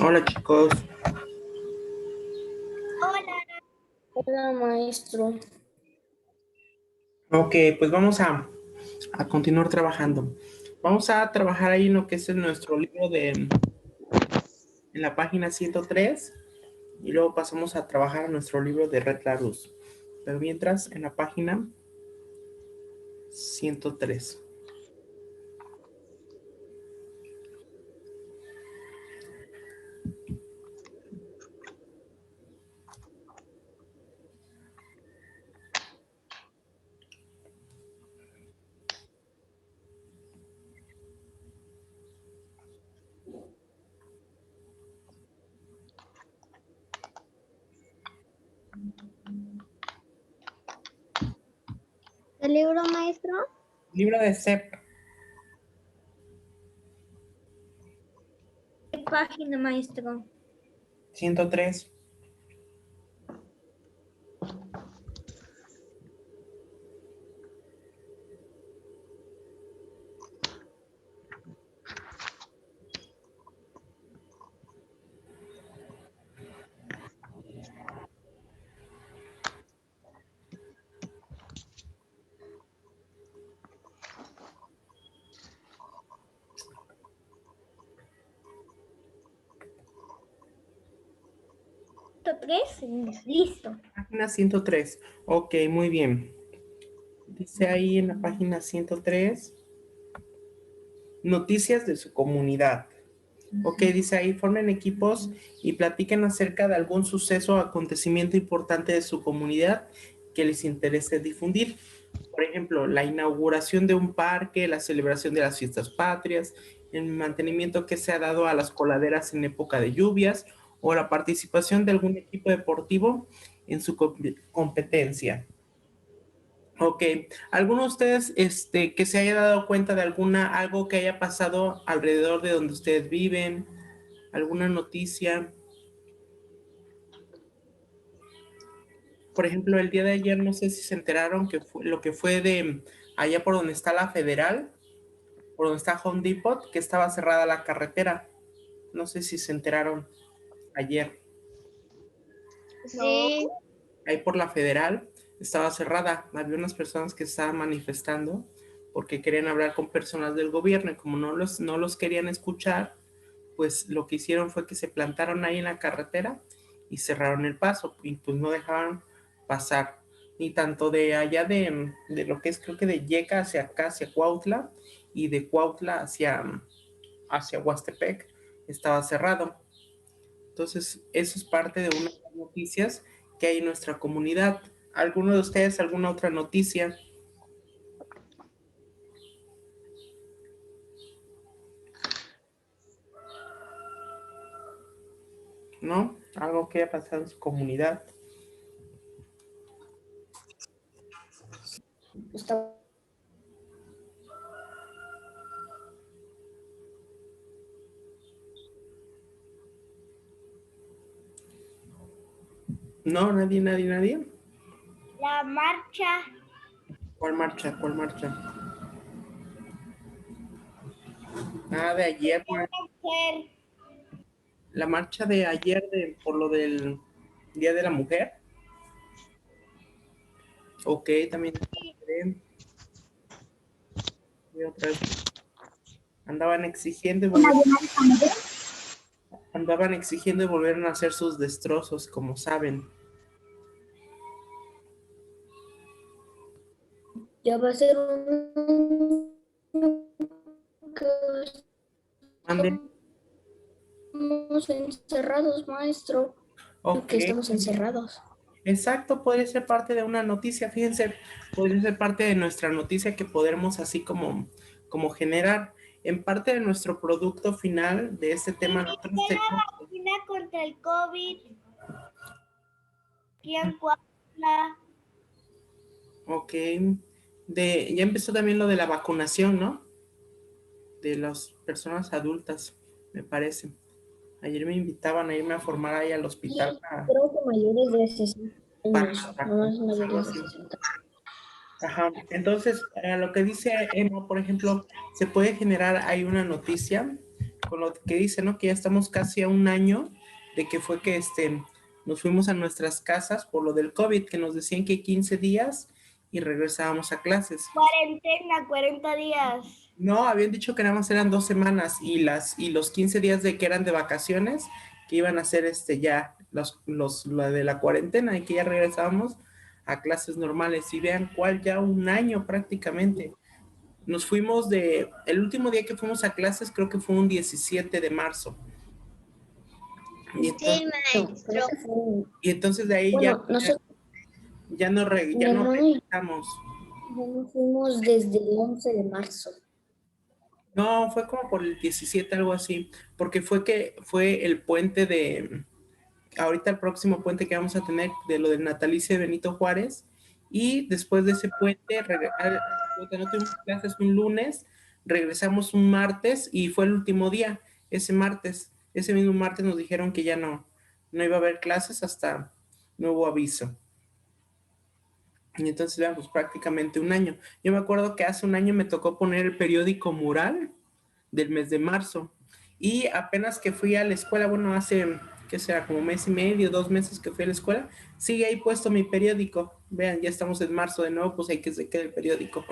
Hola chicos, Hola, maestro. ok, pues vamos a continuar trabajando. Vamos a trabajar ahí en lo que es nuestro libro en la página 103 y luego pasamos a trabajar en nuestro libro de Red Larus. Pero mientras, en la página 103. ¿El libro, maestro? Libro de CEP, ¿Qué página, maestro? 103. ¿103? Listo. Página 103. Ok, muy bien. Dice ahí en la página 103, noticias de su comunidad. Ok, dice ahí, formen equipos y platiquen acerca de algún suceso o acontecimiento importante de su comunidad que les interese difundir. Por ejemplo, la inauguración de un parque, la celebración de las fiestas patrias, el mantenimiento que se ha dado a las coladeras en época de lluvias o la participación de algún equipo deportivo en su competencia. Ok, ¿alguno de ustedes que se haya dado cuenta de algo que haya pasado alrededor de donde ustedes viven? ¿Alguna noticia? Por ejemplo, el día de ayer no sé si se enteraron que fue lo que fue de allá por donde está la Federal, por donde está Home Depot, que estaba cerrada la carretera. No sé si se enteraron ayer. Sí. Ahí por la Federal estaba cerrada. Había unas personas que estaban manifestando porque querían hablar con personas del gobierno y como no los querían escuchar, pues lo que hicieron fue que se plantaron ahí en la carretera y cerraron el paso y pues no dejaban pasar ni tanto de allá de lo que es creo que de Yeca hacia acá, hacia Cuautla y de Cuautla hacia Huastepec estaba cerrado. Entonces, eso es parte de una de las noticias que hay en nuestra comunidad. ¿Alguno de ustedes, alguna otra noticia? ¿No? Algo que haya pasado en su comunidad. Está No, nadie. La marcha. ¿Cuál marcha? ¿Cuál marcha? Ah, de ayer, Mujer. la marcha de ayer por lo del Día de la Mujer. Ok, también y otra vez andaban exigiendo y volvieron a hacer sus destrozos, como saben. Ya va a ser que Manden. estamos encerrados, maestro. Ok, Que estamos encerrados. exacto, podría ser parte de una noticia, fíjense, podría ser parte de nuestra noticia que podremos así como generar en parte de nuestro producto final de este tema. Nosotros Inició tenemos, la vacuna contra el COVID aquí en Coahuila. ok, ya empezó también lo de la vacunación, ¿no? De las personas adultas, me parece. Ayer me invitaban a irme a formar ahí al hospital Creo que mayores de 60 para años, no más vacunas, algo mayores de así. 60. Ajá. Entonces, lo que dice Emma, por ejemplo, se puede generar ahí una noticia con lo que dice, ¿no? Que ya estamos casi a un año de que fue que nos fuimos a nuestras casas por lo del COVID, que nos decían que 15 días y regresábamos a clases. Cuarentena, 40 días. No, habían dicho que nada más eran 2 semanas y los 15 días de que eran de vacaciones, que iban a ser ya la de la cuarentena y que ya regresábamos a clases normales. Y vean cuál, ya un año prácticamente. Nos fuimos el último día que fuimos a clases creo que fue un 17 de marzo. Y entonces, Creo que fue- y entonces de ahí Bueno, nosotros ya no no, regresamos. no fuimos desde el 11 de marzo. No, fue como por el 17, algo así, porque fue el puente ahorita el próximo puente que vamos a tener de lo del natalicio de Benito Juárez, y después de ese puente, no tuvimos clases un lunes, regresamos un martes y fue el último día, ese mismo martes nos dijeron que ya no iba a haber clases hasta nuevo aviso. Y entonces, vean, pues prácticamente un año. Yo me acuerdo que hace un año me tocó poner el periódico mural del mes de marzo. Y apenas que fui a la escuela, bueno, hace, ¿qué será? Como mes y medio, 2 meses que fui a la escuela, sigue ahí puesto mi periódico. Vean, ya estamos en marzo de nuevo, pues hay que se quede el periódico.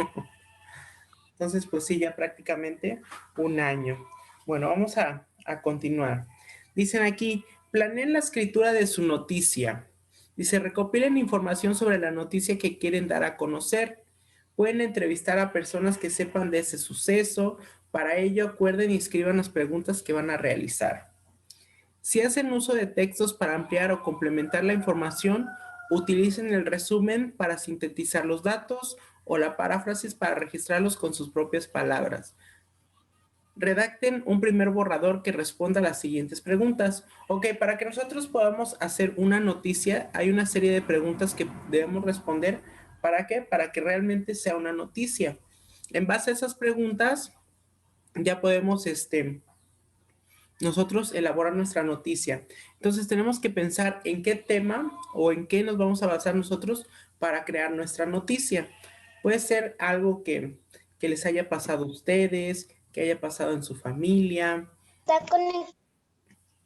Entonces, pues sí, ya prácticamente un año. Bueno, vamos a continuar. Dicen aquí, planeen la escritura de su noticia. Dice, recopilen información sobre la noticia que quieren dar a conocer. Pueden entrevistar a personas que sepan de ese suceso. Para ello, acuerden y escriban las preguntas que van a realizar. Si hacen uso de textos para ampliar o complementar la información, utilicen el resumen para sintetizar los datos o la paráfrasis para registrarlos con sus propias palabras. Redacten un primer borrador que responda a las siguientes preguntas. Ok, para que nosotros podamos hacer una noticia, hay una serie de preguntas que debemos responder. ¿Para qué? Para que realmente sea una noticia. En base a esas preguntas, ya podemos nosotros elaborar nuestra noticia. Entonces tenemos que pensar en qué tema o en qué nos vamos a basar nosotros para crear nuestra noticia. Puede ser algo que les haya pasado a ustedes, que haya pasado en su familia.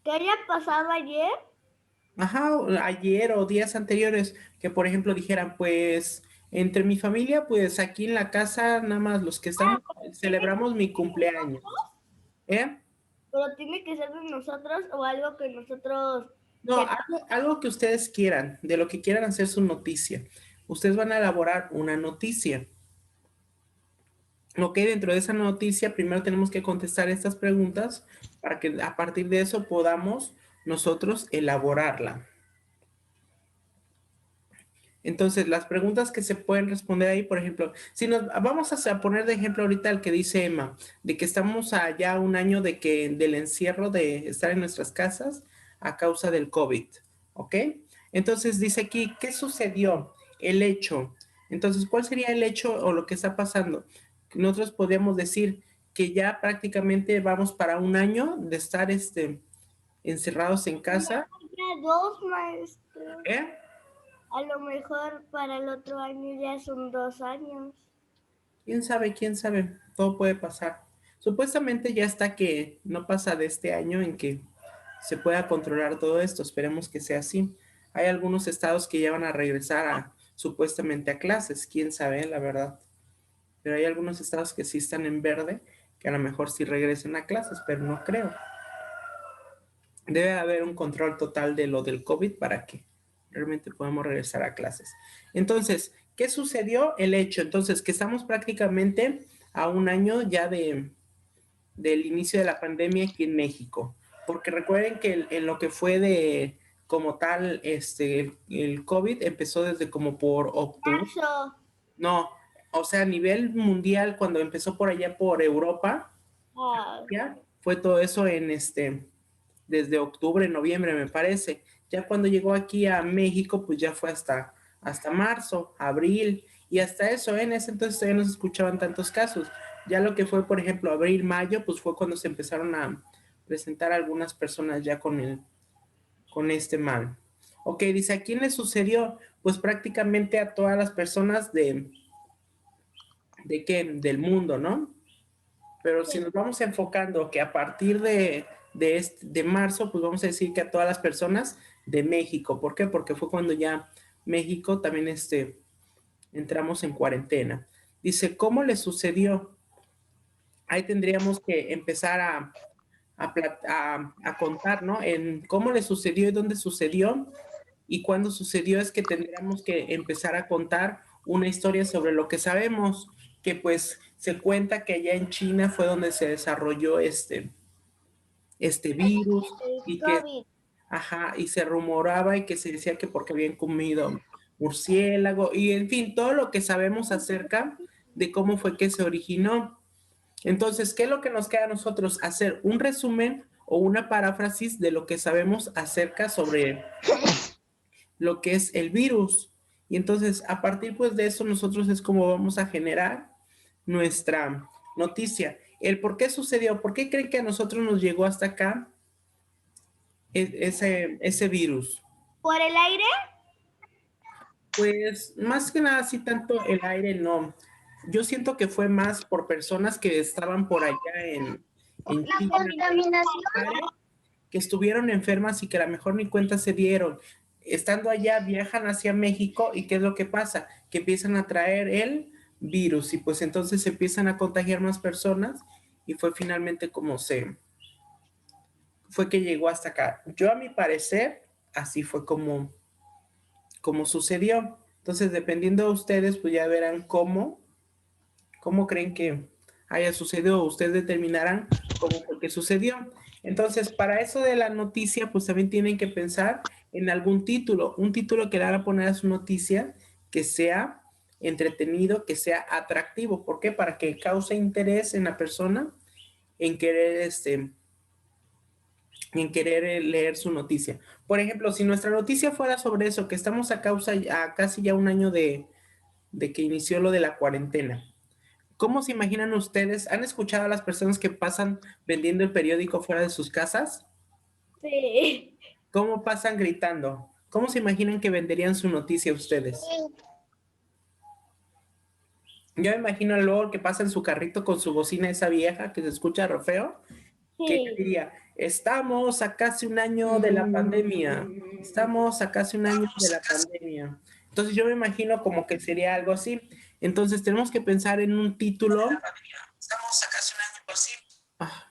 ¿Qué haya pasado ayer? Ajá, ayer o días anteriores, que por ejemplo dijeran, pues, entre mi familia, pues aquí en la casa, nada más los que estamos, celebramos mi cumpleaños. ¿Eh? Pero tiene que ser de nosotros o algo que nosotros... No, algo que ustedes quieran, de lo que quieran hacer su noticia. Ustedes van a elaborar una noticia. Ok, dentro de esa noticia, primero tenemos que contestar estas preguntas para que a partir de eso podamos nosotros elaborarla. Entonces, las preguntas que se pueden responder ahí, por ejemplo, si nos vamos a poner de ejemplo ahorita el que dice Emma, de que estamos allá un año del encierro de estar en nuestras casas a causa del COVID, ¿ok? Entonces dice aquí, ¿qué sucedió? El hecho. Entonces, ¿cuál sería el hecho o lo que está pasando? Nosotros podríamos decir que ya prácticamente vamos para un año de estar encerrados en casa. Ya 2, maestro. ¿Eh? A lo mejor para el otro año ya son 2 años. ¿Quién sabe? ¿Quién sabe? Todo puede pasar. Supuestamente ya está que no pasa de este año en que se pueda controlar todo esto. Esperemos que sea así. Hay algunos estados que ya van a regresar supuestamente a clases. ¿Quién sabe? La verdad. Pero hay algunos estados que sí están en verde, que a lo mejor sí regresen a clases, pero no creo. Debe haber un control total de lo del COVID para que realmente podamos regresar a clases. Entonces, ¿qué sucedió? El hecho, entonces, que estamos prácticamente a un año ya del inicio de la pandemia aquí en México. Porque recuerden que en lo que fue como tal, el COVID empezó desde como por octubre. Marzo. No, o sea, a nivel mundial, cuando empezó por allá por Europa, ya fue todo eso desde octubre, noviembre, me parece. Ya cuando llegó aquí a México, pues ya fue hasta marzo, abril, y hasta eso, en ese entonces todavía no se escuchaban tantos casos. Ya lo que fue, por ejemplo, abril, mayo, pues fue cuando se empezaron a presentar algunas personas ya con este mal. Ok, dice, ¿a quién le sucedió? Pues prácticamente a todas las personas ¿de qué? Del mundo, ¿no? Pero si nos vamos enfocando que a partir de marzo, pues vamos a decir que a todas las personas de México. ¿Por qué? Porque fue cuando ya México también entramos en cuarentena. Dice, ¿cómo le sucedió? Ahí tendríamos que empezar a contar, ¿no? En cómo le sucedió y dónde sucedió y cuándo sucedió es que tendríamos que empezar a contar una historia sobre lo que sabemos, que pues se cuenta que allá en China fue donde se desarrolló este virus El y que, COVID. ajá, y se rumoraba y que se decía que porque habían comido murciélago y en fin, todo lo que sabemos acerca de cómo fue que se originó. Entonces, ¿qué es lo que nos queda a nosotros? Hacer un resumen o una paráfrasis de lo que sabemos acerca sobre lo que es el virus. Y entonces, a partir pues de eso, nosotros es como vamos a generar nuestra noticia. El por qué sucedió, por qué creen que a nosotros nos llegó hasta acá ese virus. ¿Por el aire? Pues más que nada, sí tanto el aire no. Yo siento que fue más por personas que estaban por allá en La China, contaminación. que estuvieron enfermas y que a lo mejor ni cuenta se dieron. Estando allá, viajan hacia México y ¿qué es lo que pasa? Que empiezan a traer el virus y pues entonces se empiezan a contagiar más personas y fue finalmente como fue que llegó hasta acá. Yo a mi parecer, así fue como sucedió. Entonces, dependiendo de ustedes, pues ya verán cómo creen que haya sucedido. Ustedes determinarán cómo fue que sucedió. Entonces, para eso de la noticia, pues también tienen que pensar en algún título, un título que le van a poner a su noticia que sea entretenido, que sea atractivo. ¿Por qué? Para que cause interés en la persona en querer leer su noticia. Por ejemplo, si nuestra noticia fuera sobre eso, que estamos a casi ya un año de que inició lo de la cuarentena. ¿Cómo se imaginan ustedes? ¿Han escuchado a las personas que pasan vendiendo el periódico fuera de sus casas? Sí. ¿Cómo pasan gritando? ¿Cómo se imaginan que venderían su noticia ustedes? Yo me imagino luego que pasa en su carrito con su bocina esa vieja que se escucha re feo, que Sí. diría, estamos a casi un año de la pandemia, estamos a casi un año de la pandemia. Entonces yo me imagino como que sería algo así. Entonces tenemos que pensar en un título. Estamos a casi un año así. Ah,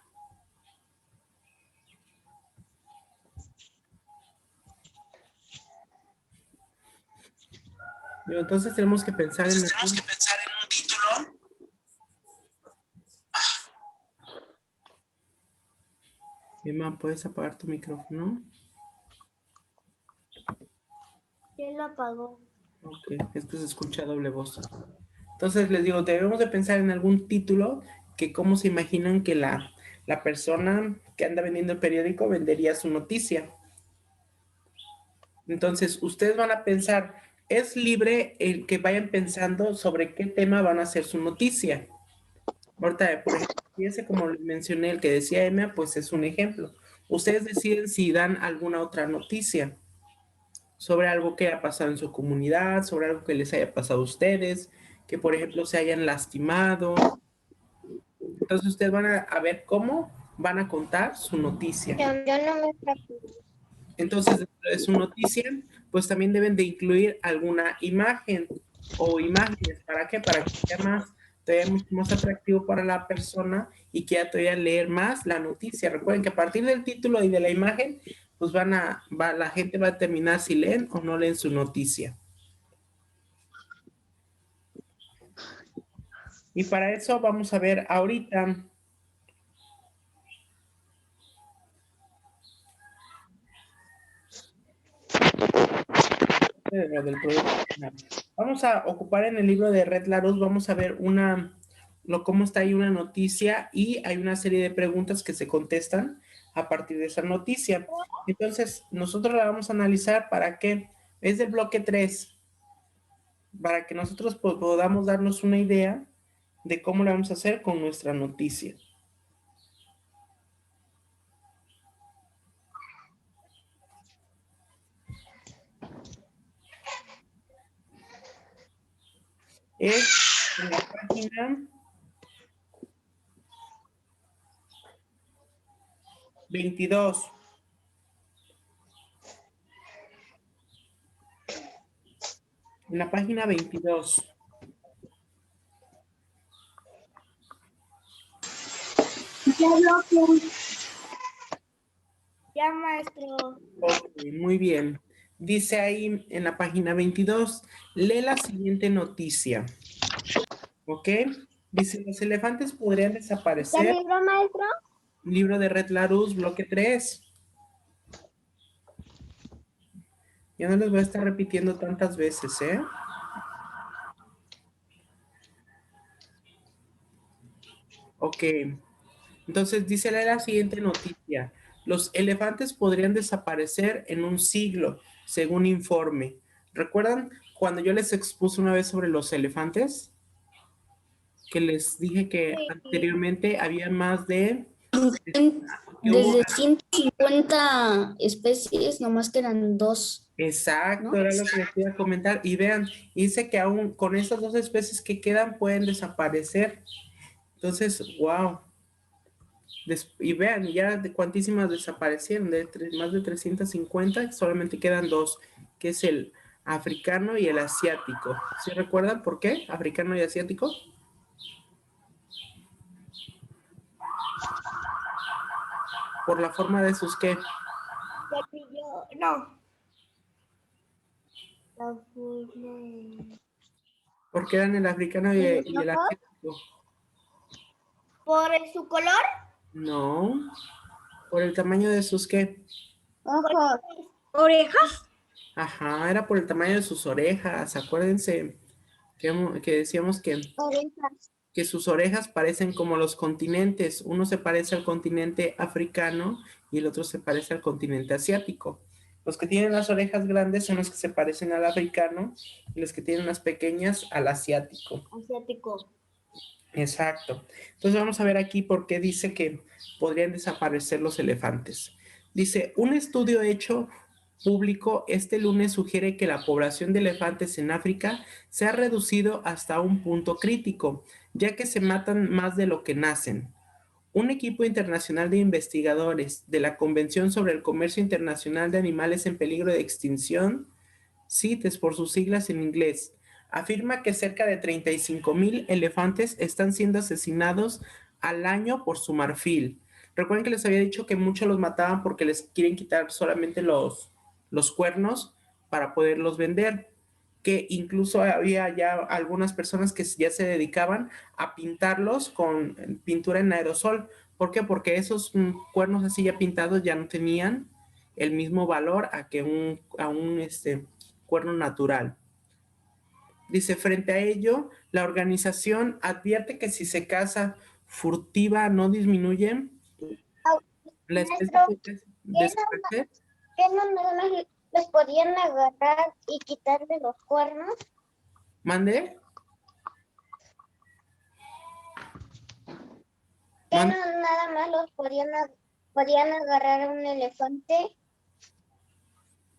entonces tenemos que pensar en un título. Emma, ¿puedes apagar tu micrófono? ¿Quién lo apagó? Ok, es que se escucha doble voz. Entonces les digo, debemos de pensar en algún título que cómo se imaginan que la persona que anda vendiendo el periódico vendería su noticia. Entonces, ustedes van a pensar, es libre el que vayan pensando sobre qué tema van a hacer su noticia. Ahorita, por ejemplo, fíjense como les mencioné, el que decía Emma, pues es un ejemplo. Ustedes deciden si dan alguna otra noticia sobre algo que haya pasado en su comunidad, sobre algo que les haya pasado a ustedes, que por ejemplo se hayan lastimado. Entonces ustedes van a ver cómo van a contar su noticia. Yo no me Entonces, dentro de su noticia, pues también deben de incluir alguna imagen o imágenes. ¿Para qué? Para que sea todavía mucho más atractivo para la persona y quiera todavía leer más la noticia. Recuerden que a partir del título y de la imagen, pues la gente va a determinar si leen o no leen su noticia. Y para eso vamos a ver ahorita del producto final. Vamos a ocupar en el libro de Red Larus, vamos a ver cómo está ahí una noticia y hay una serie de preguntas que se contestan a partir de esa noticia. Entonces, nosotros la vamos a analizar para que, es del bloque 3, para que nosotros podamos darnos una idea de cómo la vamos a hacer con nuestra noticia. Es en la página 22. En la página 22. Ya, maestro. Ok, muy bien. Dice ahí en la página 22, lee la siguiente noticia. ¿Ok? Dice, los elefantes podrían ¿Está desaparecer. el libro, maestro? Libro de Red Larousse, bloque 3. Ya no les voy a estar repitiendo tantas veces, ¿eh? Ok. Entonces dice la siguiente noticia. Los elefantes podrían desaparecer en un siglo, según informe. ¿Recuerdan cuando yo les expuse una vez sobre los elefantes? Que les dije que Sí. anteriormente había más de... que hubo... Desde 150 especies, nomás quedan 2, Exacto, ¿no? era lo que les iba a comentar. Y vean, dice que aún con esas 2 especies que quedan pueden desaparecer. Entonces, wow. Y vean, ya de cuantísimas desaparecieron, más de 350, solamente quedan 2, que es el africano y el asiático. ¿Sí recuerdan por qué? Africano y asiático. Por la forma de sus qué. No. La forma. Porque eran el africano y el asiático. ¿Por su color? No, por el tamaño de sus qué. Ojos. ¿Orejas? Ajá, era por el tamaño de sus orejas. Acuérdense que decíamos Orejas. que sus orejas parecen como los continentes. Uno se parece al continente africano y el otro se parece al continente asiático. Los que tienen las orejas grandes son los que se parecen al africano y los que tienen las pequeñas al asiático. Asiático. Exacto. Entonces vamos a ver aquí por qué dice que podrían desaparecer los elefantes. Dice, un estudio hecho público este lunes sugiere que la población de elefantes en África se ha reducido hasta un punto crítico, ya que se matan más de lo que nacen. Un equipo internacional de investigadores de la Convención sobre el Comercio Internacional de Animales en Peligro de Extinción, CITES por sus siglas en inglés, afirma que cerca de 35,000 elefantes están siendo asesinados al año por su marfil. Recuerden que les había dicho que muchos los mataban porque les quieren quitar solamente los cuernos para poderlos vender, que incluso había ya algunas personas que ya se dedicaban a pintarlos con pintura en aerosol. ¿Por qué? Porque esos cuernos así ya pintados ya no tenían el mismo valor a un cuerno natural. Dice, frente a ello, la organización advierte que si se caza furtiva no disminuye la especie Maestro, puede desaparecer. ¿qué no nada más les podían agarrar y quitarle los cuernos? ¿Mande? ¿Qué no ¿Mande? nada más los podían agarrar a un elefante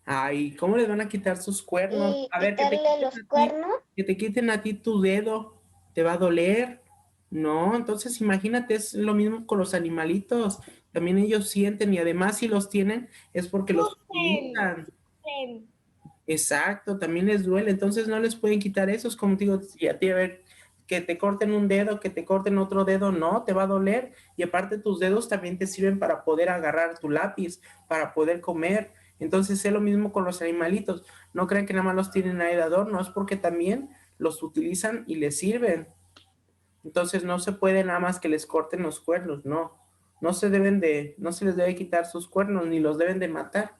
Ay, ¿cómo les van a quitar sus cuernos? y A ver, quitarle los cuernos? que te quiten a ti tu dedo, ¿te va a doler? No, entonces imagínate, es lo mismo con los animalitos. También ellos sienten y además si los tienen es porque los utilizan. Exacto, también les duele, entonces no les pueden quitar eso. Es como te digo, si a ti, a ver, que te corten un dedo, que te corten otro dedo, no, te va a doler. Y aparte tus dedos también te sirven para poder agarrar tu lápiz, para poder comer. Entonces es lo mismo con los animalitos. No crean que nada más los tienen ahí de adorno, es porque también los utilizan y les sirven. Entonces no se puede nada más que les corten los cuernos, no. No se les debe quitar sus cuernos, ni los deben de matar.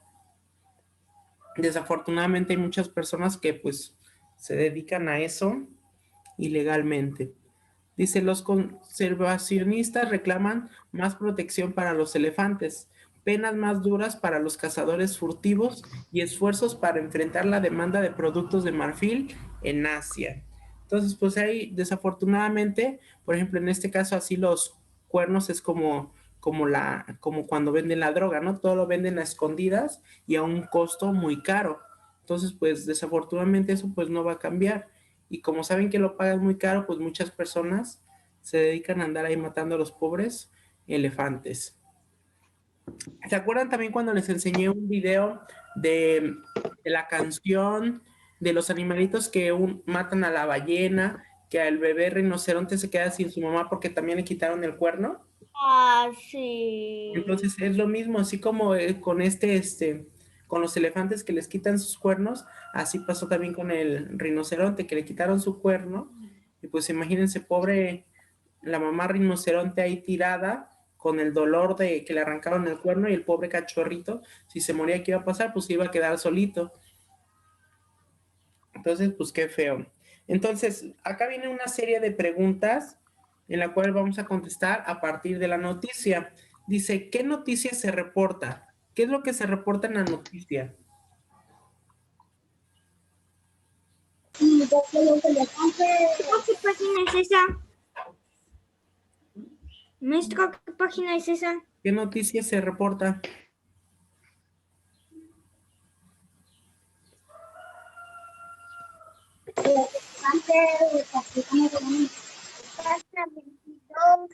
Desafortunadamente hay muchas personas que pues se dedican a eso ilegalmente. Dice, los conservacionistas reclaman más protección para los elefantes, penas más duras para los cazadores furtivos y esfuerzos para enfrentar la demanda de productos de marfil en Asia. Entonces, pues hay desafortunadamente, por ejemplo, en este caso así los cuernos es como cuando venden la droga, ¿no? Todo lo venden a escondidas y a un costo muy caro. Entonces, pues desafortunadamente eso pues no va a cambiar. Y como saben que lo pagan muy caro, pues muchas personas se dedican a andar ahí matando a los pobres elefantes. ¿Se acuerdan también cuando les enseñé un video de la canción de los animalitos que matan a la ballena, que al bebé rinoceronte se queda sin su mamá porque también le quitaron el cuerno? Ah, sí. Entonces es lo mismo, así como con con los elefantes que les quitan sus cuernos, así pasó también con el rinoceronte que le quitaron su cuerno. Y pues imagínense, pobre la mamá rinoceronte ahí tirada con el dolor de que le arrancaron el cuerno y el pobre cachorrito, si se moría, ¿qué iba a pasar? Pues iba a quedar solito. Entonces, pues qué feo. Entonces, acá viene una serie de preguntas en la cual vamos a contestar a partir de la noticia. Dice, ¿qué noticia se reporta? ¿Qué es lo que se reporta en la noticia? ¿Qué página es esa? Maestro, ¿qué página es esa? ¿Qué noticia se reporta? Página 22.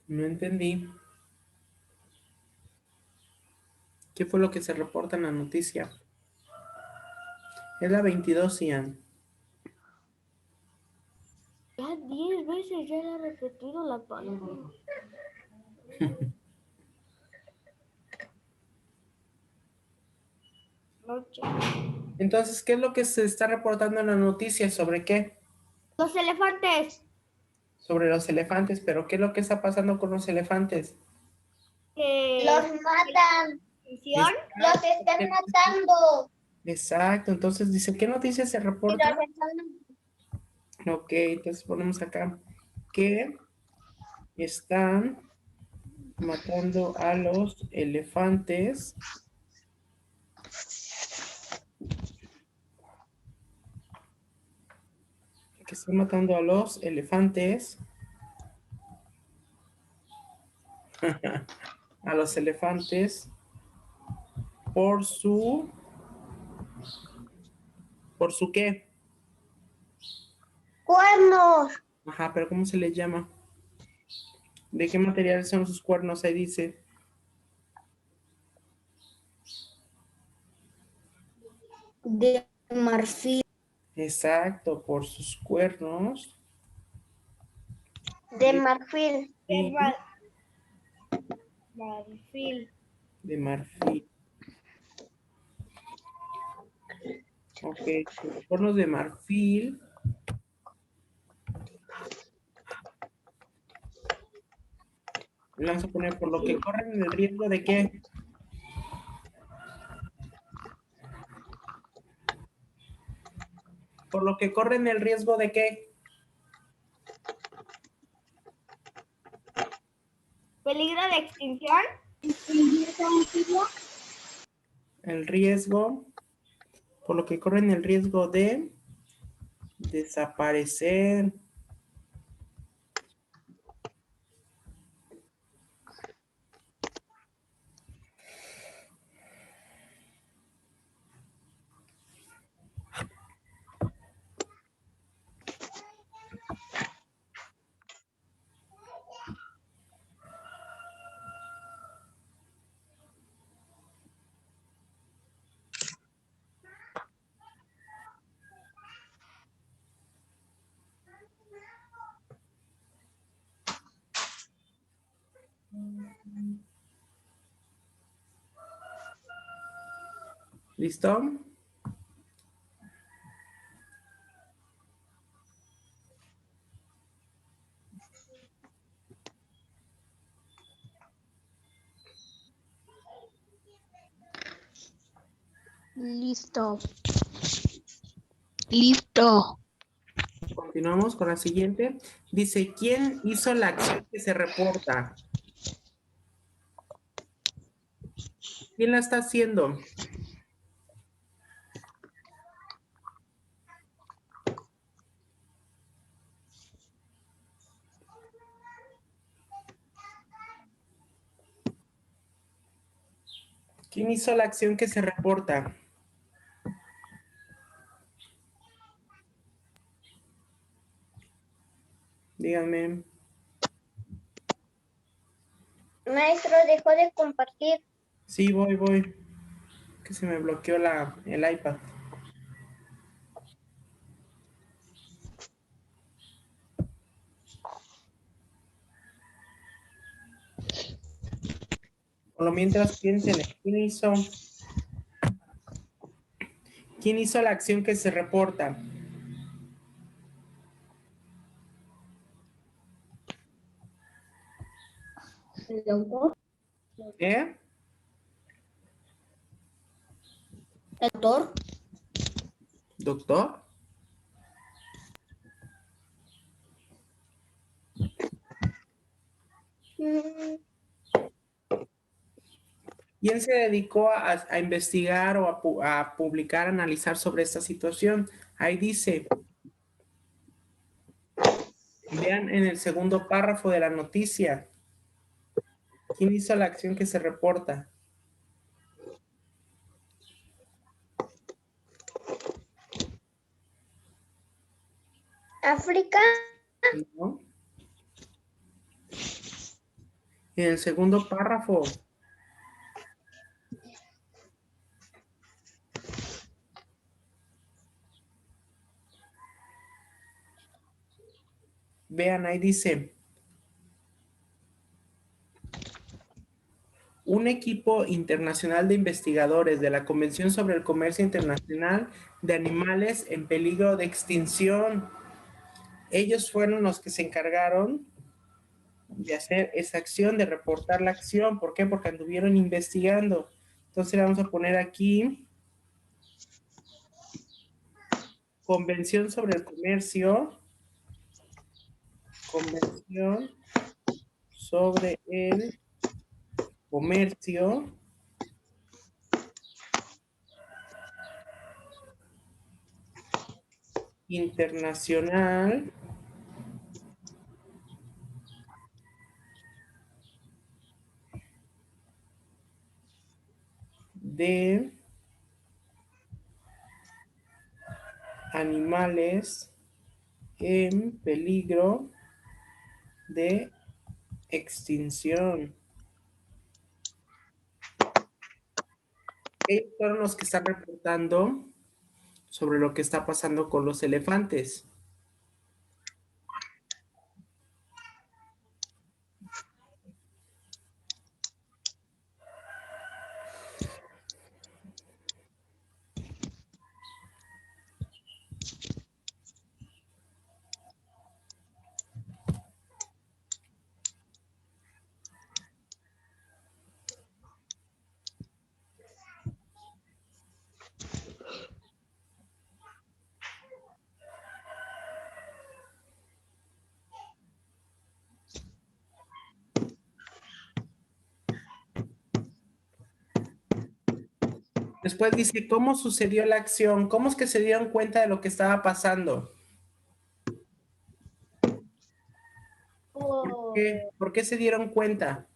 No entendí. ¿Qué fue lo que se reporta en la noticia? Es la 22, Ian. Ya 10 veces ya le he repetido la palabra. Noche. Entonces, ¿qué es lo que se está reportando en la noticia? ¿Sobre qué? Los elefantes. Sobre los elefantes, pero ¿qué es lo que está pasando con los elefantes? Los matan. Exacto. Los están matando. Exacto, entonces dice, ¿qué noticia se Y reporta? los están... Ok, entonces ponemos acá que están matando a los elefantes. Que están matando a los elefantes. A los elefantes por su... ¿Por su qué? ¡Cuernos! Ajá, pero ¿cómo se les llama? ¿De qué material son sus cuernos? Ahí dice. De marfil. Exacto, por sus cuernos. De marfil. Sí, Marfil. de marfil. Ok, sus cuernos de marfil. Le vamos a poner por lo que corren el riesgo de qué. Por lo que corren el riesgo de qué. ¿Peligro de extinción? El riesgo, por lo que corren el riesgo de desaparecer. ¿Listo? Listo. Listo. Continuamos con la siguiente. Dice, ¿quién hizo la acción que se reporta? ¿Quién la está haciendo? ¿Quién hizo la acción que se reporta? Díganme. Maestro, dejó de compartir. Sí, voy. Que se me bloqueó el iPad. Por lo mientras piensen, ¿quién hizo la acción que se reporta? El autor. ¿Eh? El autor. ¿Doctor? ¿Quién se dedicó a investigar o a publicar, analizar sobre esta situación? Ahí dice, vean en el segundo párrafo de la noticia, ¿quién hizo la acción que se reporta? África. ¿No? En el segundo párrafo. Vean, ahí dice, un equipo internacional de investigadores de la Convención sobre el Comercio Internacional de Animales en Peligro de Extinción. Ellos fueron los que se encargaron de hacer esa acción, de reportar la acción. ¿Por qué? Porque anduvieron investigando. Entonces le vamos a poner aquí Convención sobre el Comercio. Convención sobre el Comercio Internacional de animales en peligro de extinción. Ellos fueron los que están reportando sobre lo que está pasando con los elefantes. Después dice, ¿cómo sucedió la acción? ¿Cómo es que se dieron cuenta de lo que estaba pasando? ¿Por qué se dieron cuenta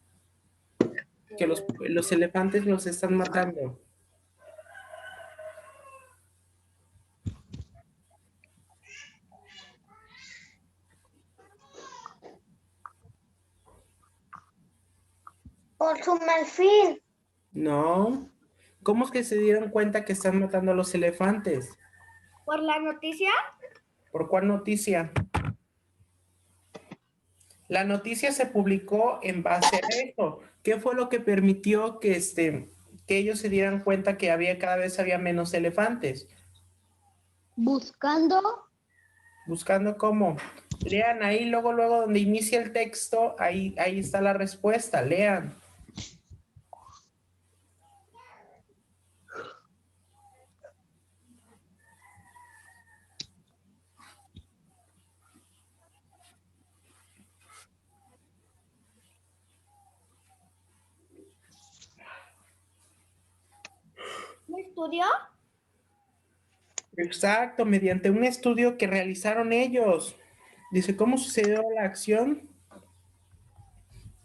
que los elefantes los están matando? Por su mal fin. No. ¿Cómo es que se dieron cuenta que están matando a los elefantes? ¿Por la noticia? ¿Por cuál noticia? La noticia se publicó en base a eso. ¿Qué fue lo que permitió que ellos se dieran cuenta que cada vez había menos elefantes? Buscando. Buscando cómo. Lean ahí, luego donde inicia el texto, ahí está la respuesta. Lean. ¿Un estudio? Exacto, mediante un estudio que realizaron ellos. Dice, ¿cómo sucedió la acción?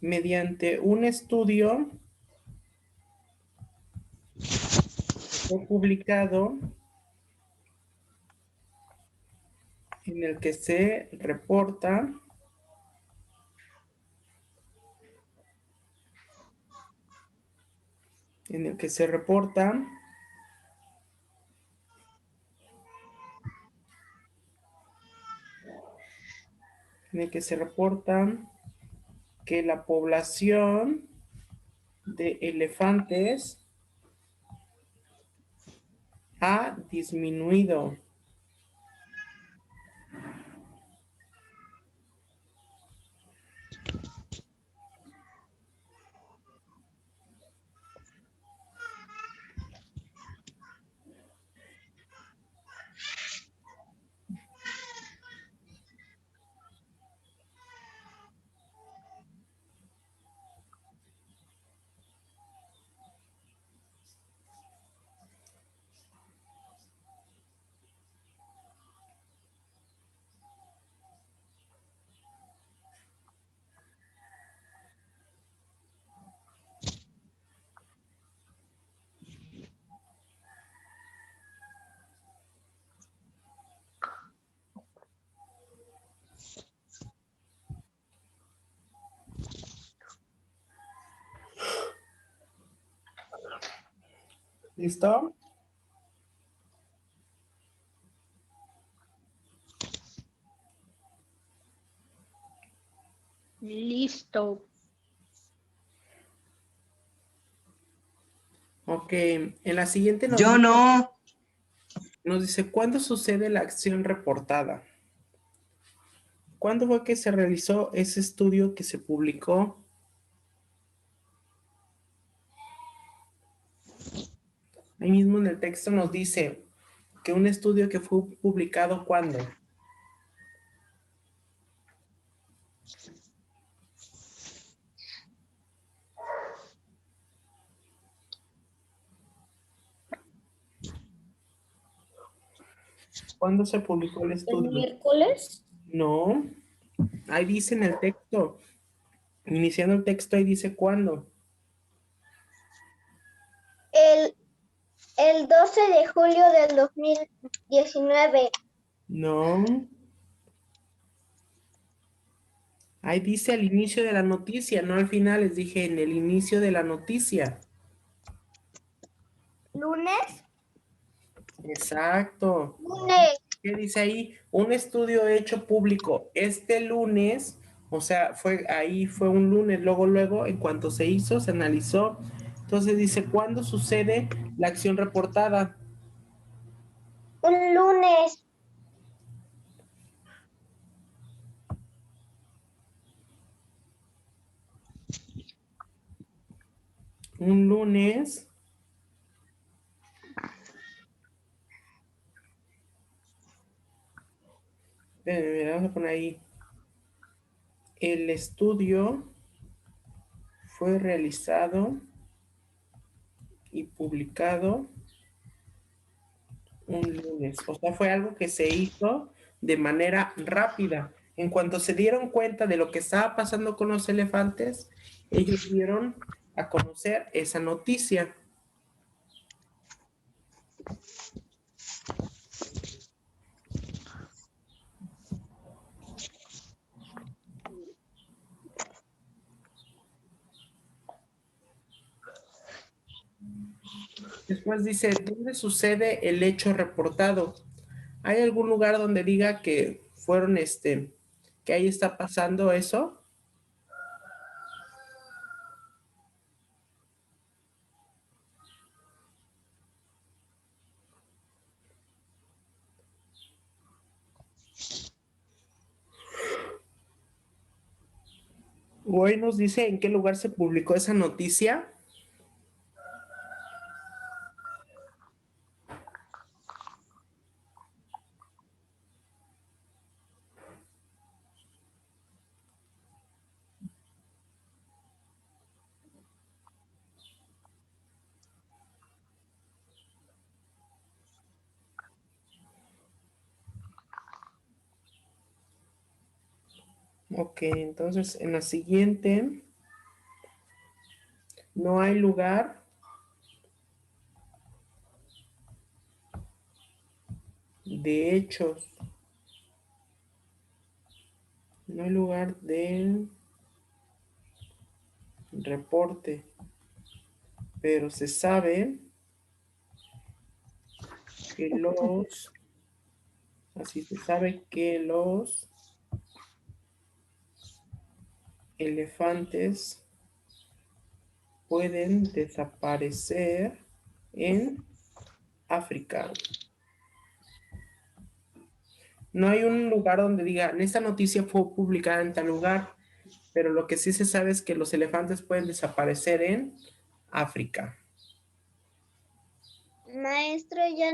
Mediante un estudio que fue publicado en el que se reporta en el que se reporta que la población de elefantes ha disminuido. ¿Listo? Listo. Ok, en la siguiente Yo no. nos dice, ¿cuándo sucede la acción reportada? ¿Cuándo fue que se realizó ese estudio que se publicó? Ahí mismo en el texto nos dice que un estudio que fue publicado, ¿cuándo? ¿Cuándo se publicó el ¿El estudio? miércoles? No, ahí dice en el texto, iniciando el texto, ahí dice cuándo. El 12 de julio del 2019. No, ahí dice al inicio de la noticia, no al final, les dije en el inicio de la noticia. ¿Lunes? Exacto. Lunes. ¿Qué dice ahí? Un estudio hecho público este lunes, o sea, fue un lunes, luego, en cuanto se hizo, se analizó. Entonces dice, ¿cuándo sucede la acción reportada? Un lunes. Un lunes. Vamos a poner ahí. El estudio fue realizado y publicado un lunes. O sea, fue algo que se hizo de manera rápida. En cuanto se dieron cuenta de lo que estaba pasando con los elefantes, ellos dieron a conocer esa noticia. Después dice, ¿dónde sucede el hecho reportado? ¿Hay algún lugar donde diga que fueron, que ahí está pasando eso? O ahí nos dice en qué lugar se publicó esa noticia. Ok, entonces en la siguiente, no hay lugar de hechos. No hay lugar de reporte. pero se sabe que los elefantes pueden desaparecer en África. No hay un lugar donde digan, esta noticia fue publicada en tal lugar, pero lo que sí se sabe es que los elefantes pueden desaparecer en África. Maestro, ya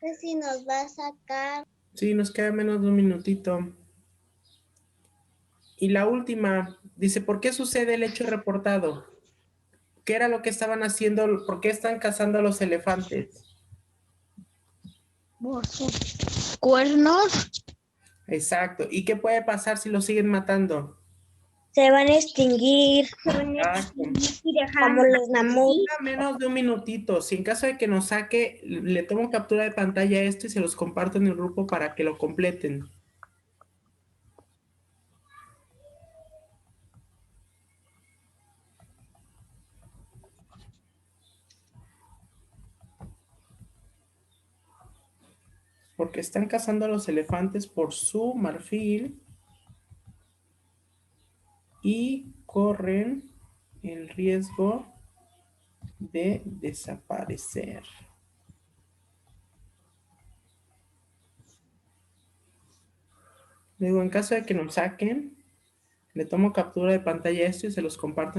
casi nos va a sacar. Sí, nos queda menos de un minutito. Y la última, dice, ¿por qué sucede el hecho reportado? ¿Qué era lo que estaban haciendo? ¿Por qué están cazando a los elefantes? Por sus cuernos. Exacto. ¿Y qué puede pasar si los siguen matando? Se van a extinguir Exacto. como los mamuts. Queda menos de un minutito. Si en caso de que nos saque, le tomo captura de pantalla a esto y se los comparto en el grupo para que lo completen. Porque están cazando a los elefantes por su marfil y corren el riesgo de desaparecer. Luego, en caso de que nos saquen, le tomo captura de pantalla a esto y se los comparto